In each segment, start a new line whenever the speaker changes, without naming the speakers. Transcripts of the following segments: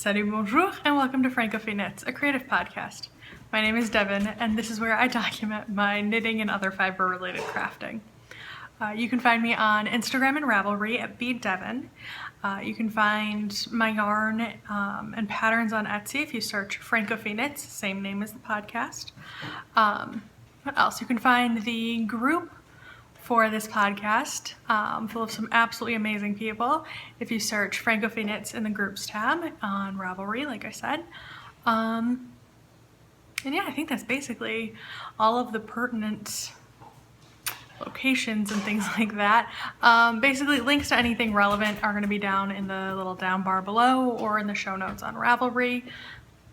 Salut, bonjour, and welcome to Francofille Knits, a creative podcast. My name is Devin, and this is where I document my knitting and other fiber-related crafting. You can find me on Instagram and Ravelry at BeadDevin. You can find my yarn and patterns on Etsy if you search Francofille Knits, same name as the podcast. What else? You can find the group for this podcast, full of some absolutely amazing people, if you search Francofille Knits in the groups tab on Ravelry, like I said. And yeah, I think that's basically all of the pertinent locations and things like that. Basically, links to anything relevant are going to be down in the little down bar below or in the show notes on Ravelry.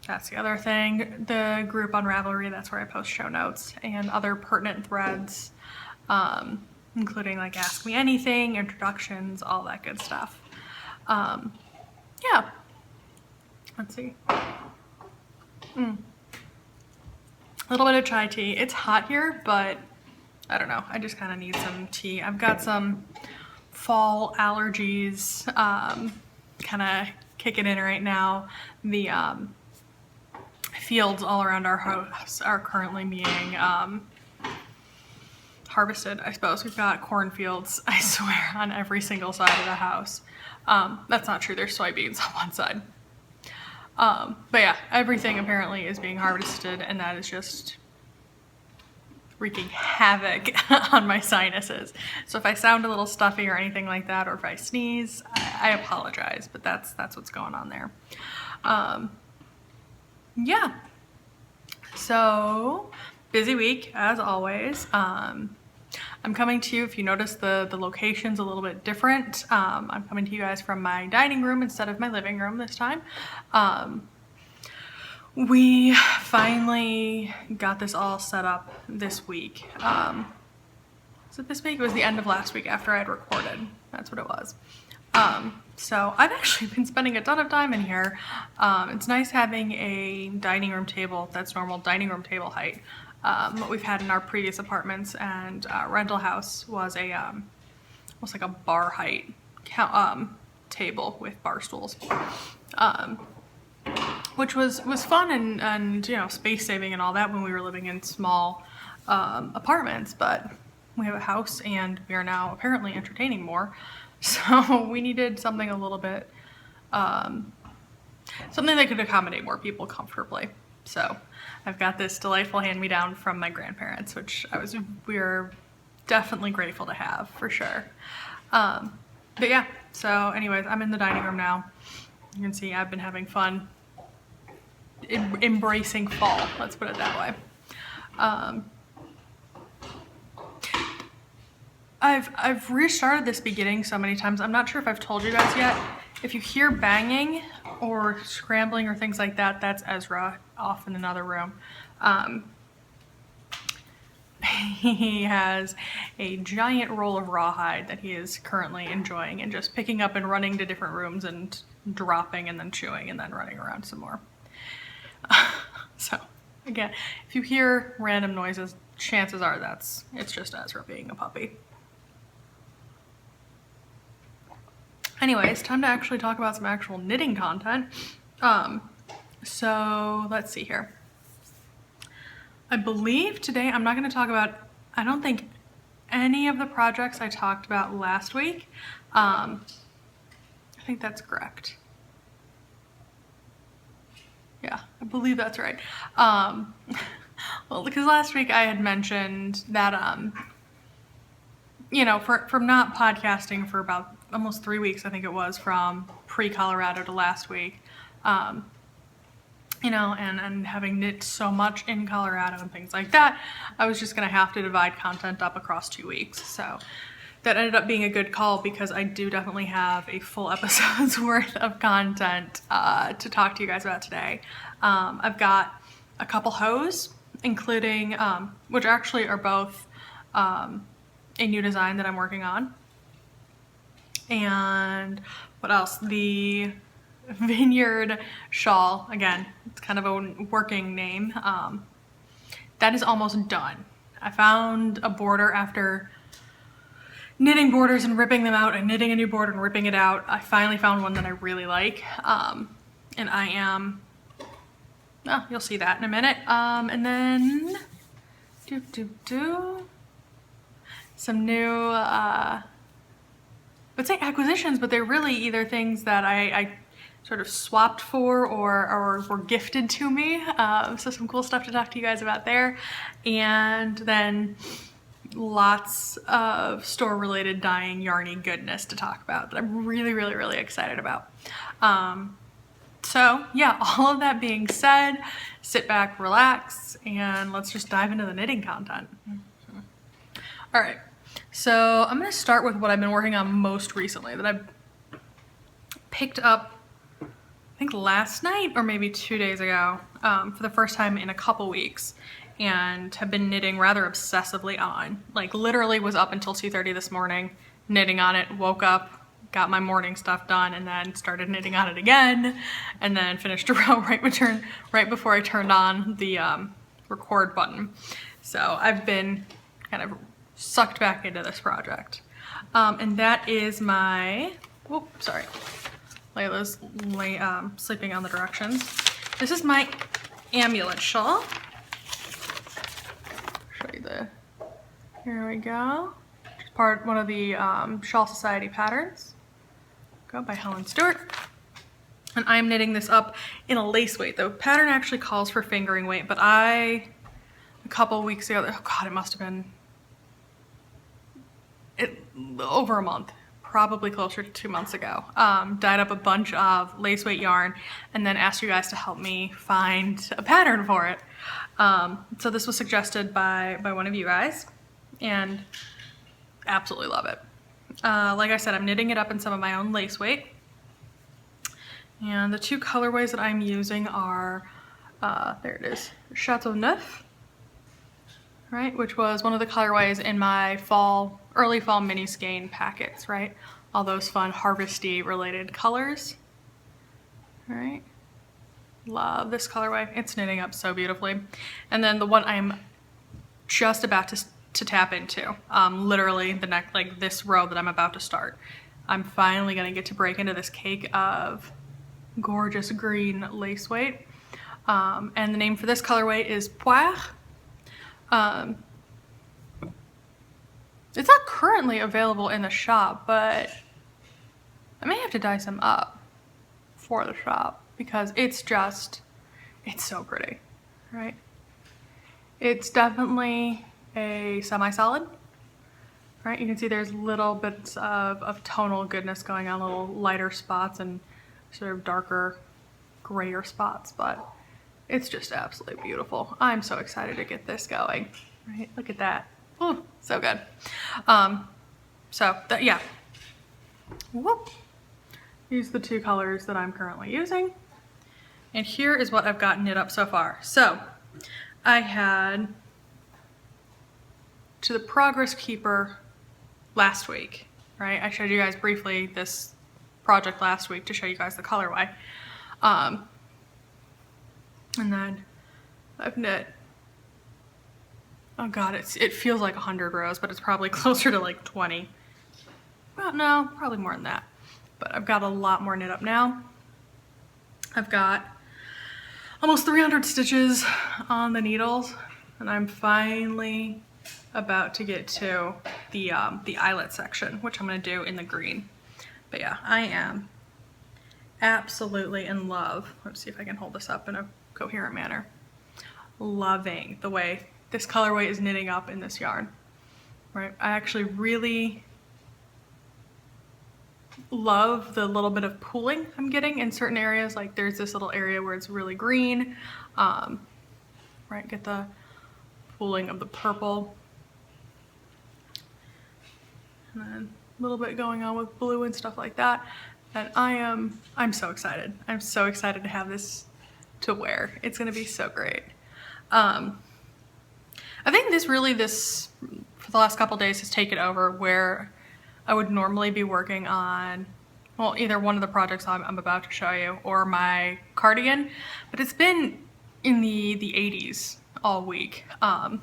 That's the other thing. The group on Ravelry, that's where I post show notes and other pertinent threads, including like Ask Me Anything, introductions, all that good stuff. Yeah. Let's see. A little bit of chai tea. It's hot here, but I don't know. I just kind of need some tea. I've got some fall allergies kind of kicking in right now. The fields all around our house are currently being harvested, I suppose. We've got cornfields, I swear, on every single side of the house. That's not true. There's soybeans on one side. But yeah, everything apparently is being harvested, and that is just wreaking havoc on my sinuses. So if I sound a little stuffy or anything like that, or if I sneeze, I apologize, but that's what's going on there. Yeah. So busy week as always. I'm coming to you, if you notice the location's a little bit different. I'm coming to you guys from my dining room instead of my living room this time. We finally got this all set up this week. So this week? It was the end of last week after I had recorded. That's what it was. So I've actually been spending a ton of time in here. It's nice having a dining room table that's normal dining room table height. What we've had in our previous apartments and rental house was a almost like a bar height table with bar stools, which was fun and you know, space saving and all that when we were living in small apartments. But we have a house and we are now apparently entertaining more, so we needed something a little bit something that could accommodate more people comfortably. So I've got this delightful hand-me-down from my grandparents, which we're definitely grateful to have, for sure. But yeah, so anyways, I'm in the dining room now. You can see I've been having fun embracing fall, let's put it that way. I've restarted this beginning so many times. I'm not sure if I've told you guys yet. If you hear banging or scrambling or things like that, that's Ezra off in another room. He has a giant roll of rawhide that he is currently enjoying and just picking up and running to different rooms and dropping and then chewing and then running around some more. So again, if you hear random noises, chances are it's just Ezra being a puppy. Anyways, time to actually talk about some actual knitting content. So let's see here. I believe today I'm not going to talk about, I don't think, any of the projects I talked about last week. I think that's correct. Yeah, I believe that's right. Well, because last week I had mentioned that, you know, from not podcasting for about almost 3 weeks, I think it was, from pre-Colorado to last week, you know, and having knit so much in Colorado and things like that, I was just going to have to divide content up across 2 weeks. So that ended up being a good call, because I do definitely have a full episode's worth of content to talk to you guys about today. I've got a couple hose, including, which actually are both a new design that I'm working on. And what else? The Vineyard shawl, again, it's kind of a working name. That is almost done. I found a border after knitting borders and ripping them out and knitting a new border and ripping it out. I finally found one that I really like. And And I am, oh, you'll see that in a minute. And then some new, I would say acquisitions, but they're really either things that I sort of swapped for or were gifted to me. So some cool stuff to talk to you guys about there. And then lots of store-related dyeing yarny goodness to talk about that I'm really excited about. So yeah, all of that being said, sit back, relax, and let's just dive into the knitting content. All right, so I'm gonna start with what I've been working on most recently that I've picked up, I think last night or maybe 2 days ago, for the first time in a couple weeks, and have been knitting rather obsessively on. Like literally was up until 2:30 this morning, knitting on it, woke up, got my morning stuff done, and then started knitting on it again, and then finished a row right before I turned on the record button. So I've been kind of sucked back into this project. And that is my, whoop, sorry. Layla's sleeping on the directions. This is my amulet shawl. Show you here we go. It's one of the Shawl Society patterns. Go by Helen Stewart. And I'm knitting this up in a lace weight. The pattern actually calls for fingering weight, but a couple weeks ago, oh God, it must have been over a month, probably closer to 2 months ago, dyed up a bunch of lace weight yarn and then asked you guys to help me find a pattern for it. So this was suggested by one of you guys, and absolutely love it. Like I said, I'm knitting it up in some of my own lace weight. And the two colorways that I'm using are, there it is, Chateau Neuf, right? Which was one of the colorways in my early fall mini skein packets, right? All those fun harvesty related colors, right? Love this colorway. It's knitting up so beautifully. And then the one I'm just about to tap into, literally the next, like this row that I'm about to start. I'm finally gonna get to break into this cake of gorgeous green lace weight. And the name for this colorway is Poire. It's not currently available in the shop, but I may have to dye some up for the shop because it's so pretty, right? It's definitely a semi-solid, right? You can see there's little bits of tonal goodness going on, little lighter spots and sort of darker, grayer spots, but it's just absolutely beautiful. I'm so excited to get this going, right? Look at that. Oh, so good. Yeah. Whoop. These are the two colors that I'm currently using. And here is what I've got knit up so far. So I had to the Progress Keeper last week, right? I showed you guys briefly this project last week to show you guys the colorway. And then I've knit, oh God, it feels like 100 rows, but it's probably closer to like 20. Well, no, probably more than that. But I've got a lot more knit up now. I've got almost 300 stitches on the needles, and I'm finally about to get to the eyelet section, which I'm gonna do in the green. But yeah, I am absolutely in love. Let's see if I can hold this up in a coherent manner. Loving the way this colorway is knitting up in this yarn, right? I actually really love the little bit of pooling I'm getting in certain areas. Like there's this little area where it's really green, right? Get the pooling of the purple. And then a little bit going on with blue and stuff like that. And I'm so excited. I'm so excited to have this to wear. It's gonna be so great. I think this for the last couple days has taken over where I would normally be working on, well, either one of the projects I'm about to show you or my cardigan, but it's been in the 80s all week. And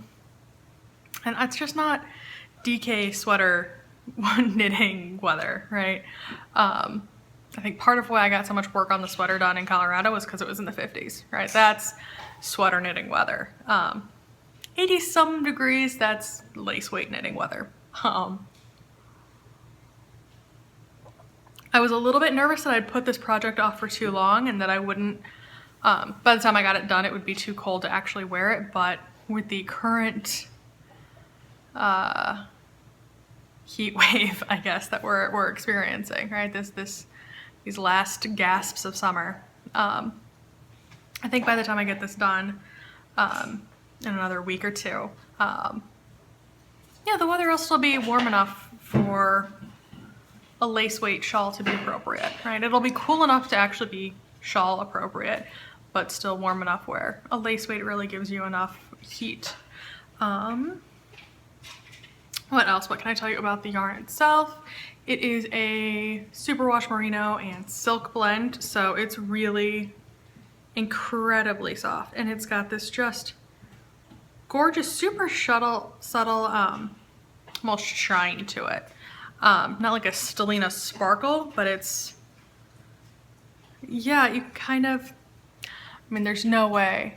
it's just not DK sweater knitting weather, right? I think part of why I got so much work on the sweater done in Colorado was because it was in the 50s, right? That's sweater knitting weather. 80 some degrees, that's lace weight knitting weather. I was a little bit nervous that I'd put this project off for too long and that I wouldn't, by the time I got it done, it would be too cold to actually wear it. But with the current heat wave, I guess, that we're experiencing, right? These last gasps of summer. I think by the time I get this done, in another week or two, yeah, the weather will still be warm enough for a lace weight shawl to be appropriate, right? It'll be cool enough to actually be shawl appropriate, but still warm enough where a lace weight really gives you enough heat. What else? What can I tell you about the yarn itself? It is a superwash merino and silk blend, so it's really incredibly soft, and it's got this just gorgeous, super subtle, almost shine to it. Not like a stellina sparkle, but it's, yeah, you kind of, I mean, there's no way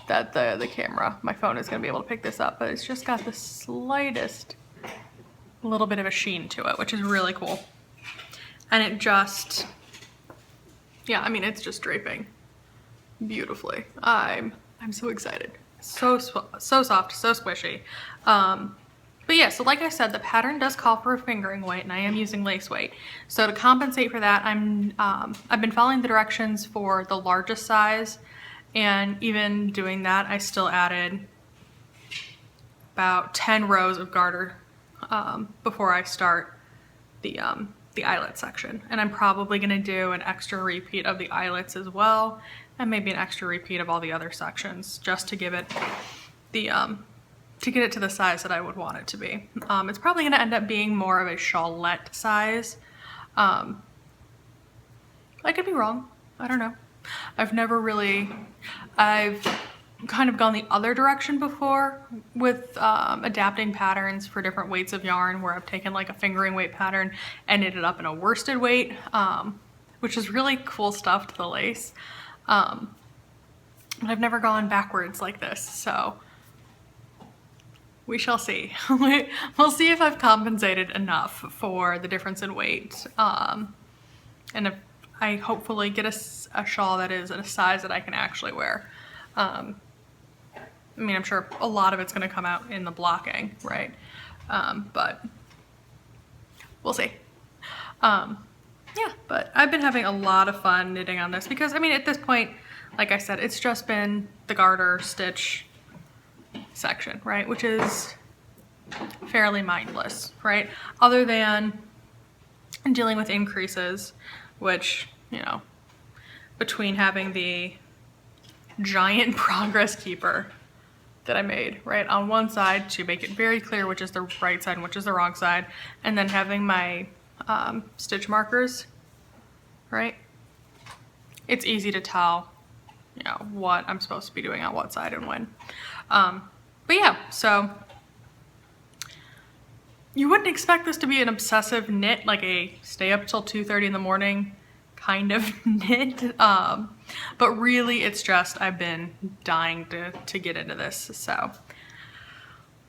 that the camera, my phone, is gonna be able to pick this up, but it's just got the slightest little bit of a sheen to it, which is really cool. And it just, yeah, I mean, it's just draping beautifully. I'm so excited. So soft, so squishy. But yeah, so like I said, the pattern does call for a fingering weight, and I am using lace weight. So to compensate for that, I've been following the directions for the largest size, and even doing that, I still added about 10 rows of garter before I start the eyelet section. And I'm probably gonna do an extra repeat of the eyelets as well, and maybe an extra repeat of all the other sections, just to give it the to get it to the size that I would want it to be. It's probably gonna end up being more of a shawlette size. I could be wrong, I don't know. I've kind of gone the other direction before with adapting patterns for different weights of yarn, where I've taken like a fingering weight pattern and knit it up in a worsted weight, which is really cool stuff to the lace. But I've never gone backwards like this, so we shall see. We'll see if I've compensated enough for the difference in weight, and if I hopefully get a shawl that is at a size that I can actually wear. I mean, I'm sure a lot of it's going to come out in the blocking, right? But we'll see. Yeah, but I've been having a lot of fun knitting on this because, I mean, at this point, like I said, it's just been the garter stitch section, right? Which is fairly mindless, right? Other than dealing with increases, which, you know, between having the giant progress keeper that I made, right, on one side to make it very clear which is the right side and which is the wrong side, and then having my stitch markers, right, it's easy to tell, you know, what I'm supposed to be doing on what side and when. But yeah, so you wouldn't expect this to be an obsessive knit, like a stay up till 2:30 in the morning kind of knit, but really it's just I've been dying to get into this. So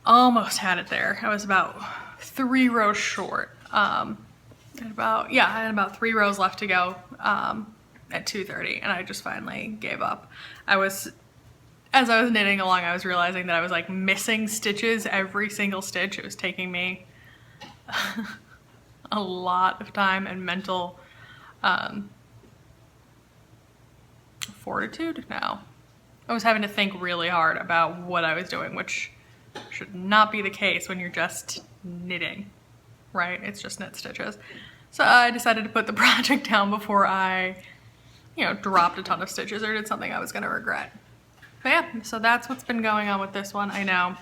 almost had it there. I was about 3 rows short. I had about 3 rows left to go at 2:30, and I just finally gave up. As I was knitting along, I was realizing that I was like missing stitches every single stitch. It was taking me a lot of time and mental fortitude. No, I was having to think really hard about what I was doing, which should not be the case when you're just knitting, right? It's just knit stitches. So I decided to put the project down before I, you know, dropped a ton of stitches or did something I was going to regret. But yeah, so that's what's been going on with this one. I know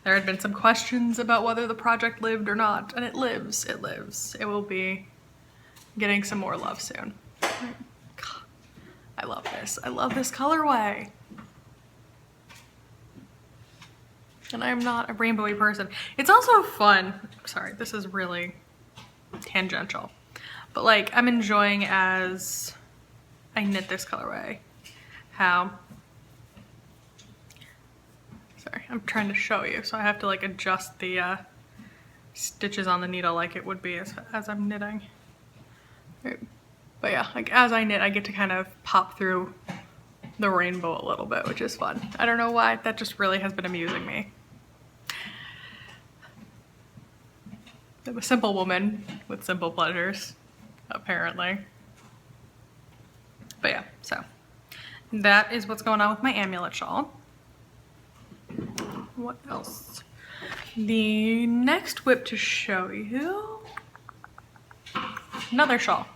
there had been some questions about whether the project lived or not, and it lives, it lives. It will be getting some more love soon. God, I love this. I love this colorway. And I'm not a rainbowy person. It's also fun. Sorry, this is really tangential. But like I'm enjoying as I knit this colorway how, sorry, I'm trying to show you, so I have to like adjust the stitches on the needle like it would be as I'm knitting. Right. But yeah, like as I knit, I get to kind of pop through the rainbow a little bit, which is fun. I don't know why, that just really has been amusing me. I'm a simple woman with simple pleasures, apparently. But yeah, so that is what's going on with my amulet shawl. What else? The next whip to show you, another shawl.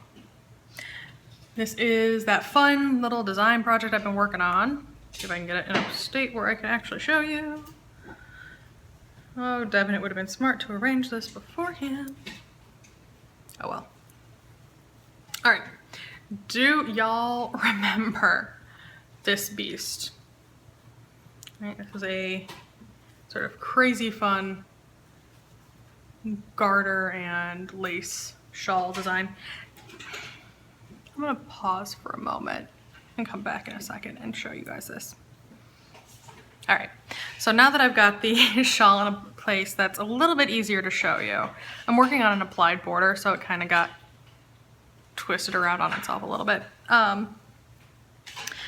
This is that fun little design project I've been working on. See if I can get it in a state where I can actually show you. Oh, Devin, it would have been smart to arrange this beforehand. Oh well. All right, do y'all remember this beast? All right, this was a sort of crazy fun garter and lace shawl design. I'm gonna pause for a moment and come back in a second and show you guys this. All right, so now that I've got the shawl in a place that's a little bit easier to show you, I'm working on an applied border, so it kind of got twisted around on itself a little bit. Yeah,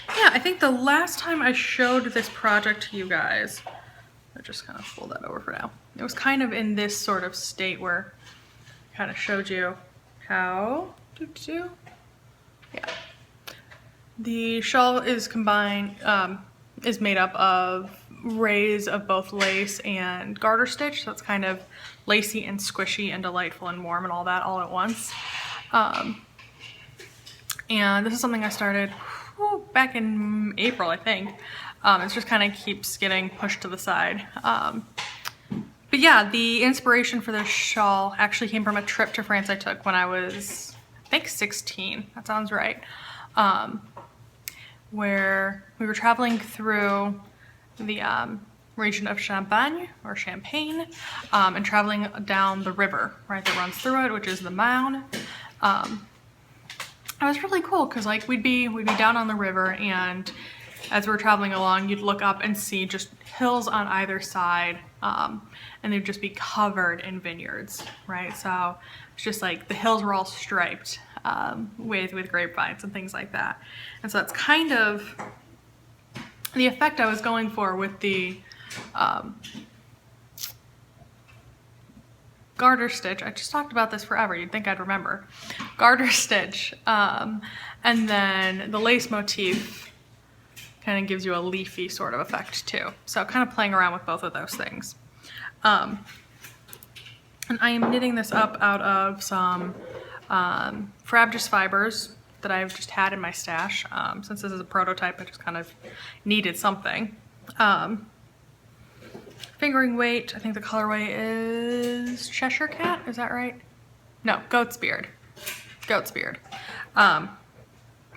I think the last time I showed this project to you guys, I'll just kind of fold that over for now. It was kind of in this sort of state where I kind of showed you how to do. Yeah. The shawl is combined, is made up of rays of both lace and garter stitch, so it's kind of lacy and squishy and delightful and warm and all that all at once. And this is something I started back in April, I think. It just kind of keeps getting pushed to the side. But yeah, the inspiration for this shawl actually came from a trip to France I took when I was, I think 16, that sounds right. Where we were traveling through the region of Champagne, and traveling down the river, right, that runs through it, which is the Marne. It was really cool because like we'd be down on the river, and as we're traveling along, you'd look up and see just hills on either side, and they'd just be covered in vineyards, right? So it's just like the hills were all striped with grapevines and things like that. And so that's kind of the effect I was going for with the garter stitch. I just talked about this forever, you'd think I'd remember. Garter stitch, and then the lace motif kind of gives you a leafy sort of effect too. So kind of playing around with both of those things. And I am knitting this up out of some Frabjous fibers that I've just had in my stash. Since this is a prototype, I just kind of needed something. Fingering weight, I think the colorway is Cheshire Cat, is that right? No, Goat's Beard. Goat's Beard. I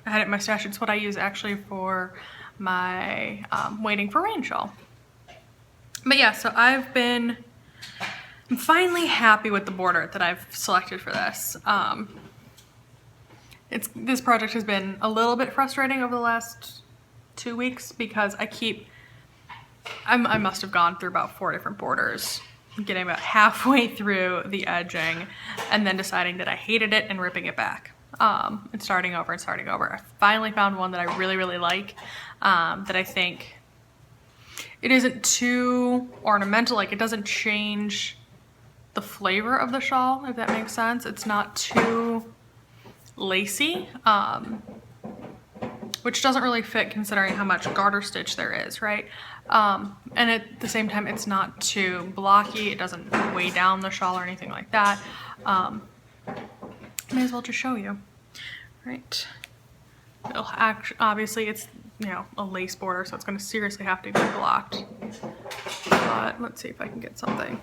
had it in my stash. It's what I use actually for my Waiting for Rain shawl. But yeah, so I'm finally happy with the border that I've selected for this. This project has been a little bit frustrating over the last 2 weeks because I must have gone through about 4 different borders, getting about halfway through the edging, and then deciding that I hated it and ripping it back, and starting over and starting over. I finally found one that I really, really like, that I think it isn't too ornamental, like it doesn't change the flavor of the shawl, if that makes sense. It's not too lacy, which doesn't really fit considering how much garter stitch there is, right? And at the same time, it's not too blocky. It doesn't weigh down the shawl or anything like that. May as well just show you, right? Obviously it's, a lace border, so it's going to seriously have to be blocked. But let's see if I can get something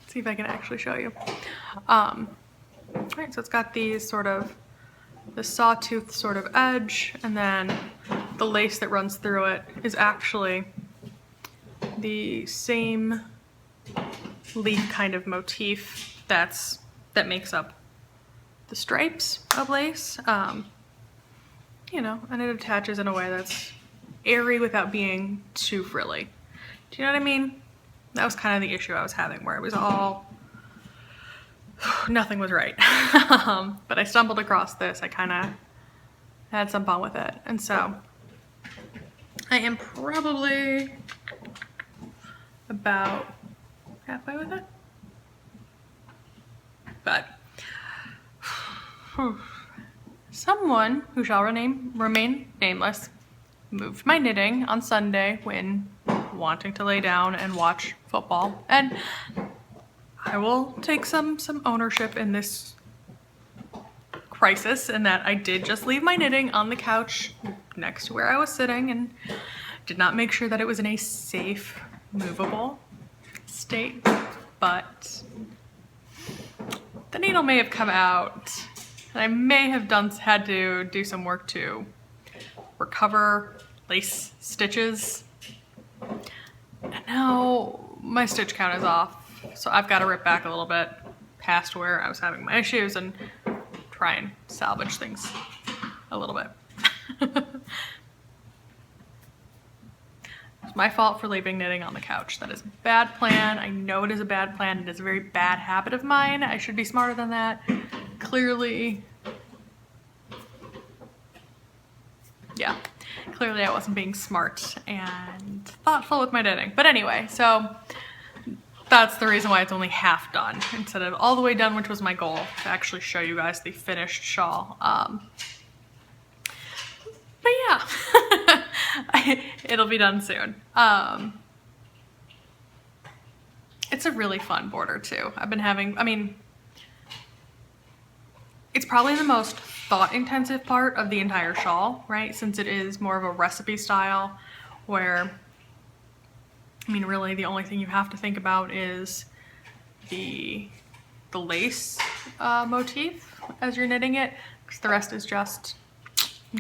see if I can actually show you. Right, so it's got these sort of, the sawtooth sort of edge, and then the lace that runs through it is actually the same leaf kind of motif that's that makes up the stripes of lace. You know, and it attaches in a way that's airy without being too frilly. Do you know what I mean? That was kind of the issue I was having, where it was all, nothing was right. But I stumbled across this. I kind of had some fun with it. And so I am probably about halfway with it. But someone who shall remain nameless moved my knitting on Sunday when wanting to lay down and watch football. And I will take some ownership in this crisis, in that I did just leave my knitting on the couch next to where I was sitting and did not make sure that it was in a safe, movable state. But the needle may have come out, and I may have had to do some work to recover lace stitches. And now my stitch count is off, so I've got to rip back a little bit past where I was having my issues and try and salvage things a little bit. It's my fault for leaving knitting on the couch. That is a bad plan. I know it is a bad plan. It is a very bad habit of mine. I should be smarter than that. Clearly, yeah, clearly I wasn't being smart and thoughtful with my knitting. But anyway, so that's the reason why it's only half done instead of all the way done, which was my goal, to actually show you guys the finished shawl. But yeah, it'll be done soon. It's a really fun border too. I've been having, I mean, it's probably the most thought-intensive part of the entire shawl, right? Since it is more of a recipe style where, I mean, really the only thing you have to think about is the lace motif as you're knitting it, because the rest is just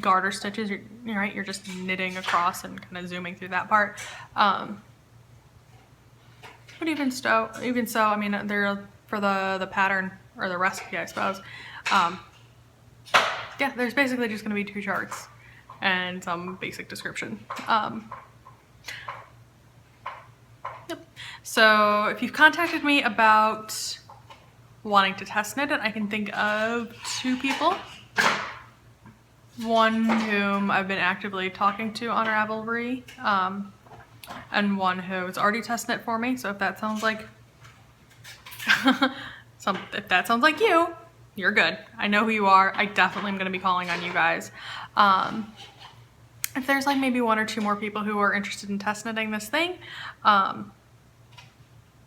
garter stitches. You're right, you're just knitting across and kind of zooming through that part. But even so, I mean, they're for the pattern or the recipe, I suppose. Yeah, there's basically just going to be 2 charts and some basic description. Yep. So if you've contacted me about wanting to test knit it, I can think of 2 people. One whom I've been actively talking to on Ravelry, and one who's already test knit for me. So if that sounds like if that sounds like you, you're good. I know who you are. I definitely am going to be calling on you guys. If there's like maybe 1 or 2 more people who are interested in test knitting this thing,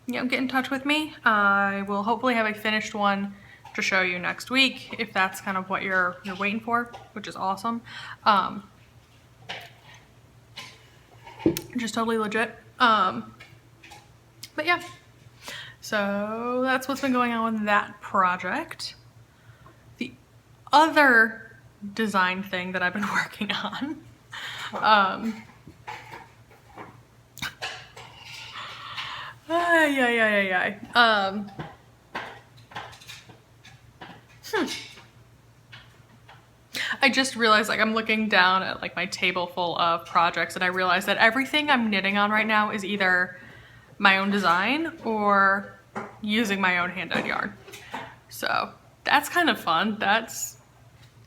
you know, get in touch with me. I will hopefully have a finished one to show you next week, if that's kind of what you're waiting for, which is awesome. Just totally legit. But yeah, so that's what's been going on with that project. The other design thing that I've been working on, I just realized, like, I'm looking down at like my table full of projects, and I realized that everything I'm knitting on right now is either my own design or using my own hand-dyed yarn. So that's kind of fun. That's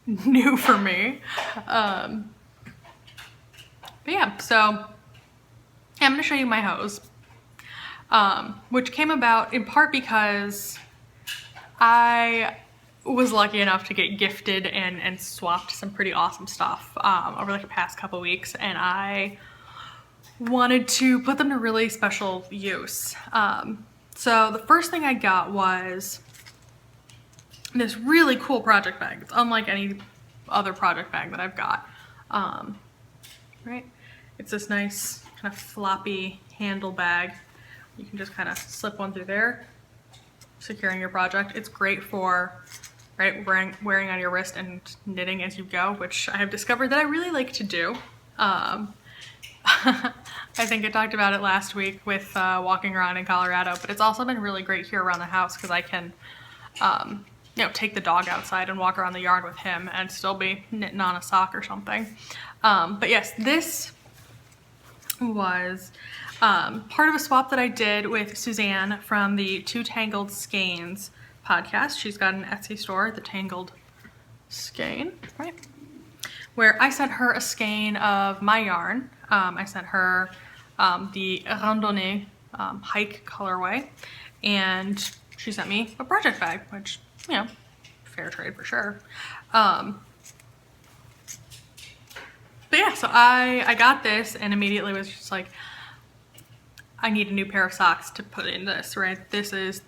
new for me. But yeah, so I'm going to show you my hose, which came about in part because I was lucky enough to get gifted and swapped some pretty awesome stuff over like the past couple weeks, and I wanted to put them to really special use. So the first thing I got was this really cool project bag. It's unlike any other project bag that I've got. Right? It's this nice kind of floppy handle bag. You can just kind of slip one through there, securing your project. It's great for, right, wearing on your wrist and knitting as you go, which I have discovered that I really like to do. I think I talked about it last week with walking around in Colorado, but it's also been really great here around the house because I can you know, take the dog outside and walk around the yard with him and still be knitting on a sock or something. But yes, this was part of a swap that I did with Suzanne from the Two Tangled Skeins podcast. She's got an Etsy store, The Tangled Skein, right? Where I sent her a skein of my yarn. I sent her the randonnée hike colorway, and she sent me a project bag, which, you know, fair trade for sure. But yeah, so I got this and immediately was just like, I need a new pair of socks to put in this, right? This is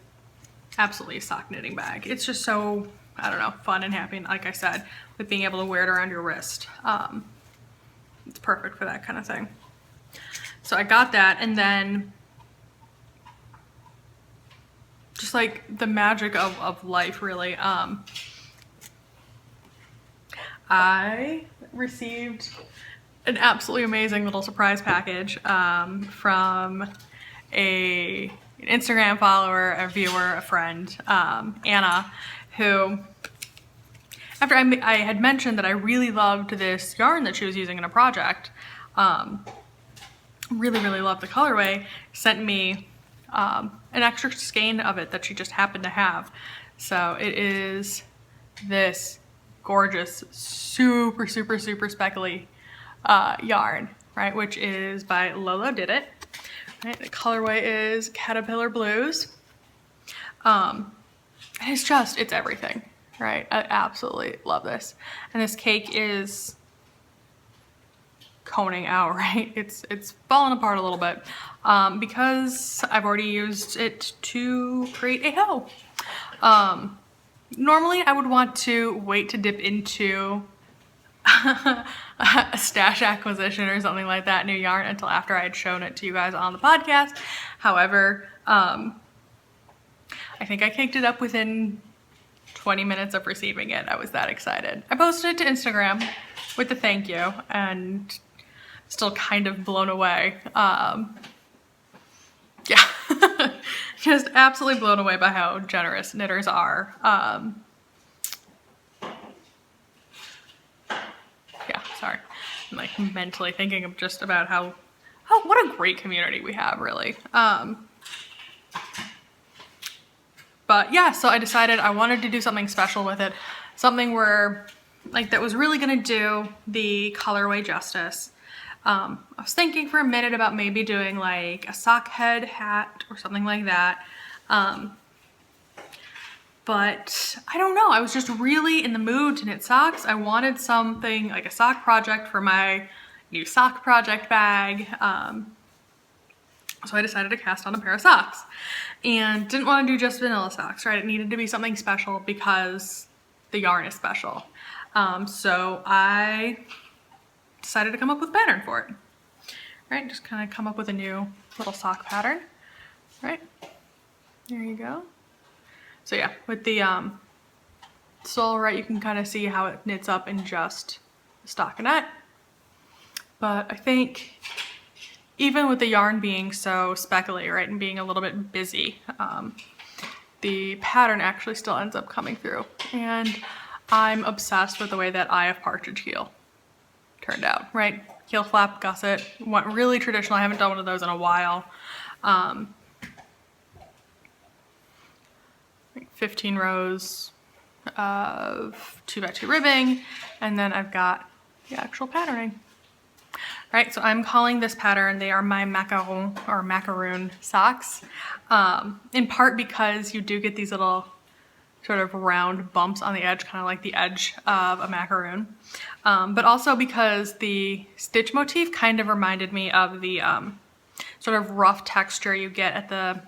absolutely a sock knitting bag. It's just so, I don't know, fun and happy. And like I said, with being able to wear it around your wrist, it's perfect for that kind of thing. So I got that, and then just like the magic of life, really. I received an absolutely amazing little surprise package from an Instagram follower, a viewer, a friend, Anna, who, after I had mentioned that I really loved this yarn that she was using in a project, really loved the colorway, sent me an extra skein of it that she just happened to have. So it is this gorgeous, super speckly yarn, right, which is by Lolo Did It. Right, the colorway is Caterpillar Blues. And it's everything, right? I absolutely love this. And this cake is coning out, right? It's falling apart a little bit because I've already used it to create a hoe. Normally I would want to wait to dip into a stash acquisition or something like that, new yarn, until after I had shown it to you guys on the podcast. However, I think I caked it up within 20 minutes of receiving it. I was that excited. I posted it to Instagram with the thank you, and still kind of blown away. Yeah, just absolutely blown away by how generous knitters are. Yeah, sorry. I'm like mentally thinking of just about what a great community we have, really. But yeah, so I decided I wanted to do something special with it. Something where, like, that was really gonna do the colorway justice. I was thinking for a minute about maybe doing like a sock head hat or something like that. But I don't know, I was just really in the mood to knit socks. I wanted something like a sock project for my new sock project bag. So I decided to cast on a pair of socks, and didn't want to do just vanilla socks, right? It needed to be something special because the yarn is special. So I decided to come up with a pattern for it, right? Just kind of come up with a new little sock pattern, right? There you go. So yeah, with the sole, right, you can kind of see how it knits up in just the stockinette. But I think even with the yarn being so speckly, right, and being a little bit busy, the pattern actually still ends up coming through. And I'm obsessed with the way that Eye of Partridge heel turned out, right? Heel flap, gusset, went really traditional. I haven't done one of those in a while. 15 rows of 2x2 ribbing, and then I've got the actual patterning. Right, so I'm calling this pattern, they are my macaron or macaroon socks, in part because you do get these little sort of round bumps on the edge, kind of like the edge of a macaroon, but also because the stitch motif kind of reminded me of the sort of rough texture you get at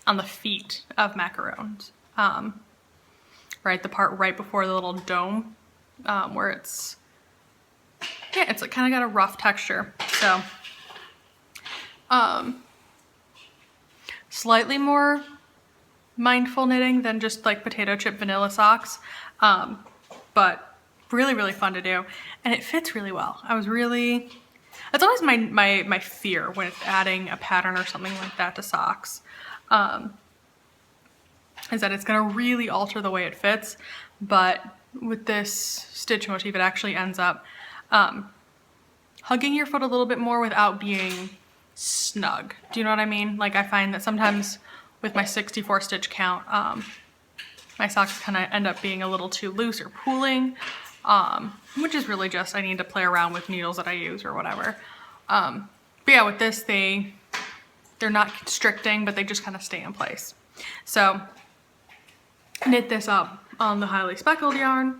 on the feet of macaroons, right, the part right before the little dome, where it's, yeah, it's kind of got a rough texture. So slightly more mindful knitting than just like potato chip vanilla socks, but really fun to do, and it fits really well. That's always my fear when it's adding a pattern or something like that to socks. is that it's gonna really alter the way it fits, but with this stitch motif, it actually ends up hugging your foot a little bit more without being snug. Do you know what I mean? Like, I find that sometimes with my 64 stitch count, my socks kind of end up being a little too loose or pooling, which is really just, I need to play around with needles that I use or whatever. But yeah, with this, they're not constricting, but they just kind of stay in place. So knit this up on the highly speckled yarn.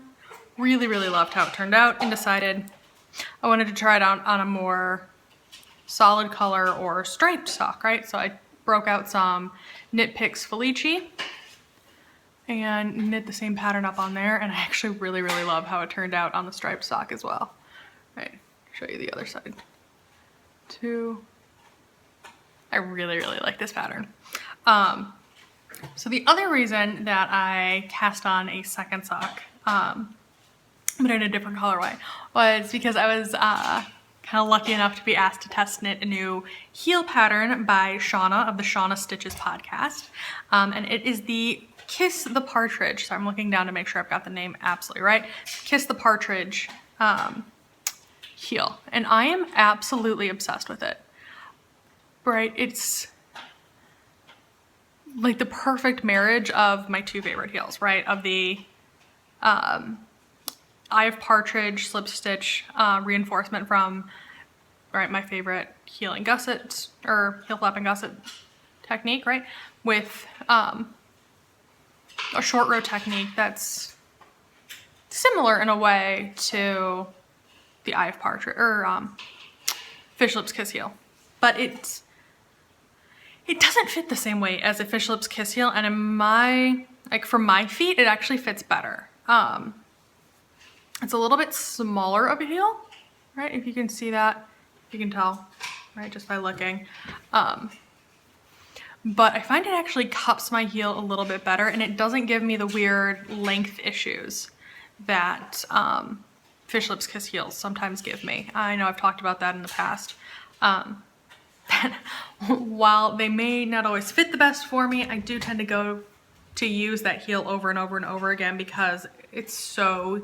Really, really loved how it turned out and decided I wanted to try it out on a more solid color or striped sock, right? So I broke out some Knit Picks Felici and knit the same pattern up on there, and I actually really, really love how it turned out on the striped sock as well. Right, show you the other side too. I really, really like this pattern. So the other reason that I cast on a second sock, but in a different colorway, was because I was kind of lucky enough to be asked to test knit a new heel pattern by Shauna of the Shauna Stitches podcast. And it is the Kiss the Partridge. So I'm looking down to make sure I've got the name absolutely right. Kiss the Partridge heel. And I am absolutely obsessed with it. Right? It's like the perfect marriage of my two favorite heels, right? Of the Eye of Partridge slip stitch reinforcement from, right, my favorite heel and gusset, or heel flap and gusset technique, right? With a short row technique that's similar in a way to the Eye of Partridge, or Fish Lips Kiss heel. But it doesn't fit the same way as a Fish Lips Kiss heel, and in my, like, for my feet, it actually fits better. It's a little bit smaller of a heel, right? If you can see that, you can tell, right, just by looking. But I find it actually cups my heel a little bit better, and it doesn't give me the weird length issues that Fish Lips Kiss heels sometimes give me. I know I've talked about that in the past. While they may not always fit the best for me, I do tend to go to use that heel over and over and over again because it's so,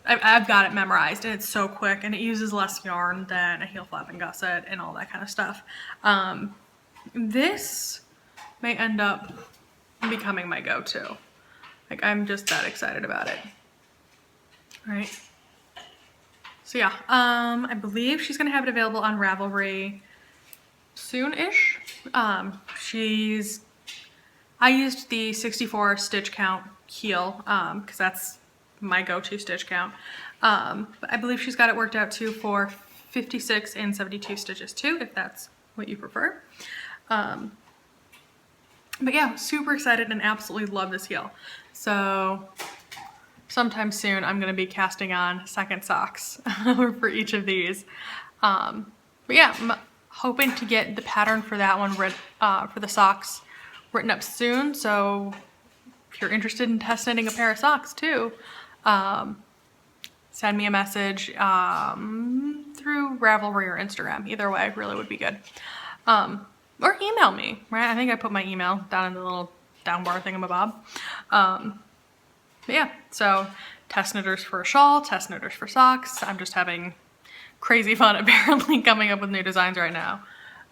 I've got it memorized and it's so quick and it uses less yarn than a heel flap and gusset and all that kind of stuff. This may end up becoming my go-to. Like, I'm just that excited about it. All right. So yeah, I believe she's gonna have it available on Ravelry soon-ish. I used the 64 stitch count heel because that's my go-to stitch count. But I believe she's got it worked out too for 56 and 72 stitches too, if that's what you prefer. But yeah, super excited and absolutely love this heel. So sometime soon I'm going to be casting on second socks for each of these. But yeah, I'm hoping to get the pattern for that one for the socks written up soon. So if you're interested in test knitting a pair of socks too, send me a message through Ravelry or Instagram. Either way really would be good. Or email me, right? I think I put my email down in the little down bar thingamabob. But yeah, so test knitters for a shawl, test knitters for socks. I'm just having crazy fun apparently coming up with new designs right now.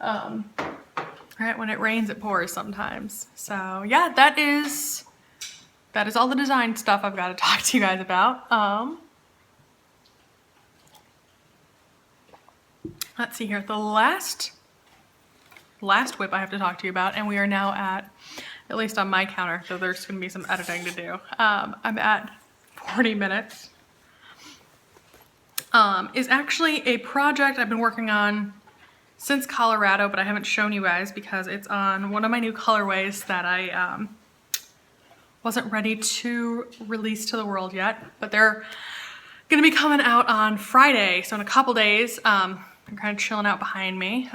Right, when it rains, it pours sometimes. So yeah, that is all the design stuff I've got to talk to you guys about. Let's see here, the last whip I have to talk to you about, and we are now at least on my counter, so there's gonna be some editing to do. I'm at 40 minutes. Is actually a project I've been working on since Colorado, but I haven't shown you guys because it's on one of my new colorways that I wasn't ready to release to the world yet, but they're gonna be coming out on Friday, so in a couple days. They're kind of chilling out behind me.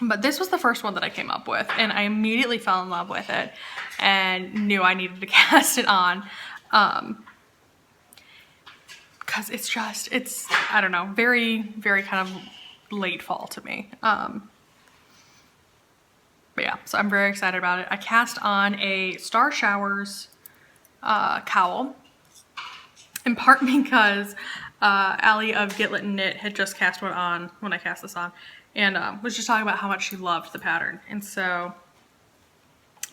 But this was the first one that I came up with, and I immediately fell in love with it and knew I needed to cast it on. Because it's, I don't know, very, very kind of late fall to me. But yeah, so I'm very excited about it. I cast on a Star Showers cowl, in part because Allie of Get Lit and Knit had just cast one on when I cast this on, and was just talking about how much she loved the pattern. And so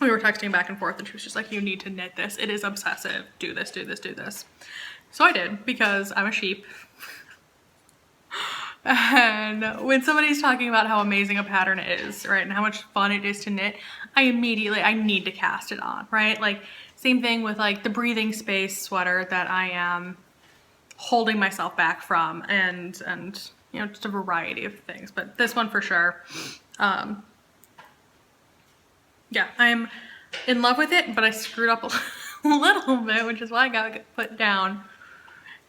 we were texting back and forth, and she was just like, you need to knit this. It is obsessive. Do this, do this, do this. So I did, because I'm a sheep. And when somebody's talking about how amazing a pattern is, right, and how much fun it is to knit, I need to cast it on, right? Like, same thing with like the breathing space sweater that I am holding myself back from, and you know, just a variety of things, but this one for sure. Yeah, I'm in love with it, but I screwed up a little bit, which is why I got put down.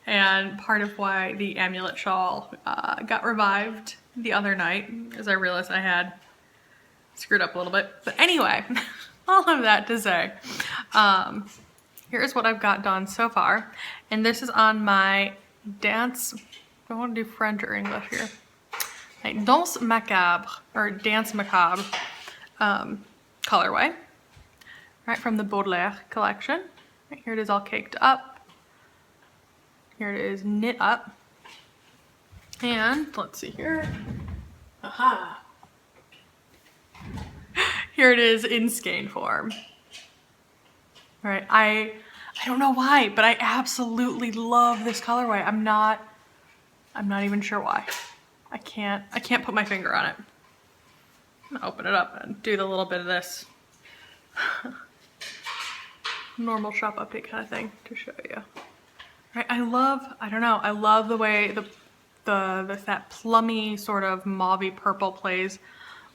And part of why the amulet shawl got revived the other night, as I realized I had screwed up a little bit. But anyway, all of that to say, here's what I've got done so far. And this is on my dance, I want to do French or English here. Like Danse Macabre, or Dance Macabre colorway, right, from the Baudelaire collection. Right, here it is all caked up. Here it is knit up. And let's see here. Aha. Here it is in skein form. All right, I don't know why, but I absolutely love this colorway. I'm not even sure why. I can't put my finger on it. I'm gonna open it up and do the little bit of this normal shop update kind of thing to show you. Right, I love the way that plummy sort of mauvey purple plays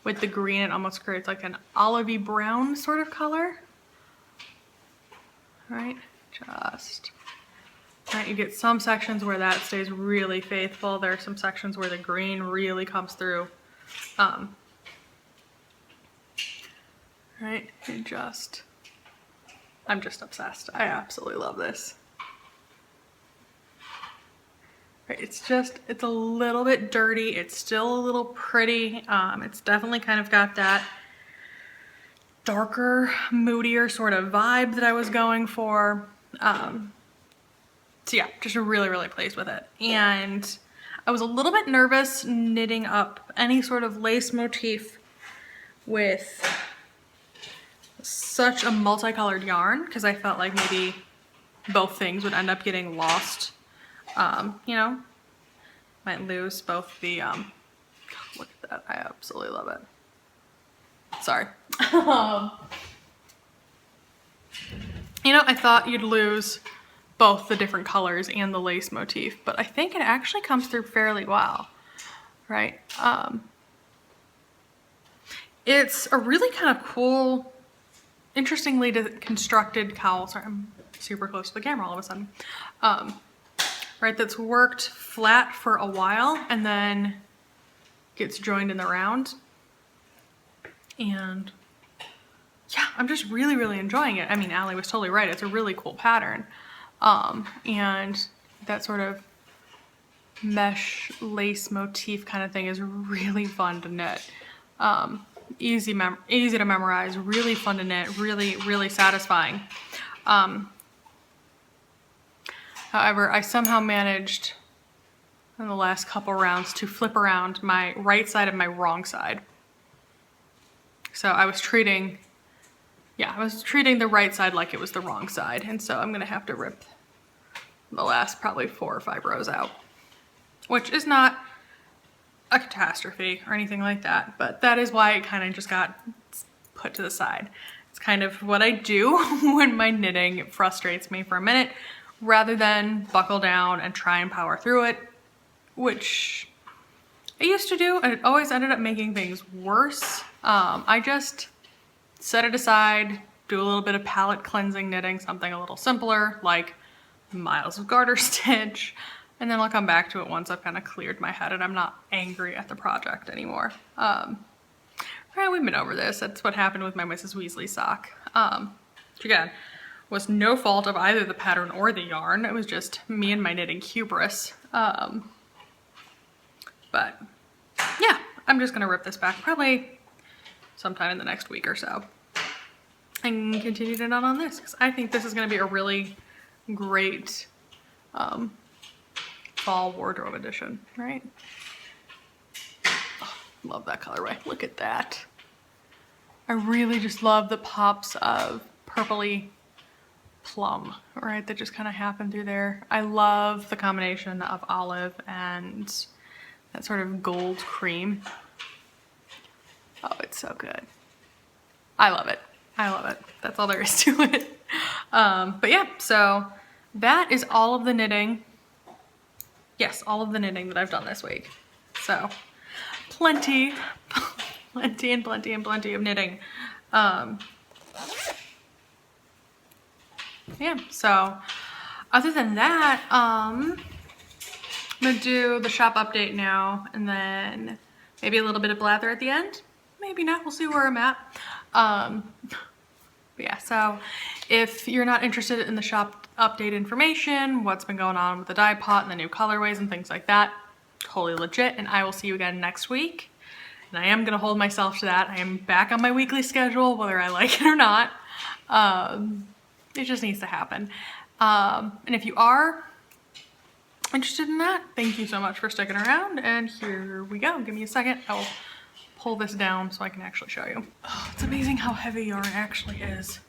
with the green. It almost creates like an olivey brown sort of color. Right, you get some sections where that stays really faithful. There are some sections where the green really comes through. Right, I'm just obsessed. I absolutely love this. Right, it's a little bit dirty. It's still a little pretty. It's definitely kind of got that darker, moodier sort of vibe that I was going for. So yeah, just really, really pleased with it. And I was a little bit nervous knitting up any sort of lace motif with such a multicolored yarn, because I felt like maybe both things would end up getting lost. You know, might lose both the, look at that, I absolutely love it. Sorry. You know, I thought you'd lose both the different colors and the lace motif, but I think it actually comes through fairly well, right? It's a really kind of cool, interestingly constructed cowl. Sorry, I'm super close to the camera all of a sudden. Right, that's worked flat for a while and then gets joined in the round. And yeah, I'm just really, really enjoying it. I mean, Allie was totally right. It's a really cool pattern. And that sort of mesh lace motif kind of thing is really fun to knit. Easy to memorize, really fun to knit, really, really satisfying. However, I somehow managed in the last couple rounds to flip around my right side and my wrong side. So I was treating the right side like it was the wrong side. And so I'm gonna have to rip the last probably 4 or 5 rows out, which is not a catastrophe or anything like that, but that is why it kind of just got put to the side. It's kind of what I do when my knitting frustrates me for a minute, rather than buckle down and try and power through it, which I used to do, and it always ended up making things worse. I just set it aside, do a little bit of palette cleansing knitting, something a little simpler, like miles of garter stitch, and then I'll come back to it once I've kind of cleared my head and I'm not angry at the project anymore. Right, we've been over this. That's what happened with my Mrs. Weasley sock. Which again, was no fault of either the pattern or the yarn. It was just me and my knitting hubris. But yeah, I'm just gonna rip this back. Probably sometime in the next week or so and continue to knit on this, because I think this is going to be a really great fall wardrobe edition, right? Oh, love that colorway. Look at that. I really just love the pops of purpley plum, right, that just kind of happen through there. I love the combination of olive and that sort of gold cream. Oh, it's so good. I love it. I love it. That's all there is to it. But yeah, so that is all of the knitting. Yes, all of the knitting that I've done this week. So plenty of knitting. Yeah, so other than that, I'm gonna do the shop update now, and then maybe a little bit of blather at the end. Maybe not, we'll see where I'm at. But yeah, so if you're not interested in the shop update information, what's been going on with the dye pot and the new colorways and things like that, totally legit, and I will see you again next week. And I am gonna hold myself to that. I am back on my weekly schedule, whether I like it or not. It just needs to happen. And if you are interested in that, thank you so much for sticking around, and here we go. Give me a second. I will pull this down so I can actually show you. Oh, it's amazing how heavy yarn actually is.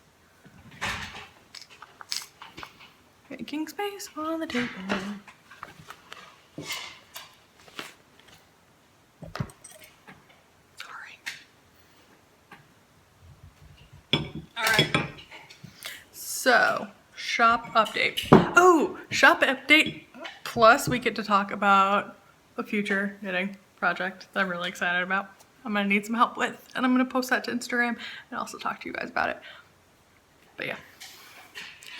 Making space on the table. Sorry. All right. So, shop update. Oh, shop update. Plus, we get to talk about a future knitting project that I'm really excited about. I'm gonna need some help with, and I'm gonna post that to Instagram and also talk to you guys about it. But yeah.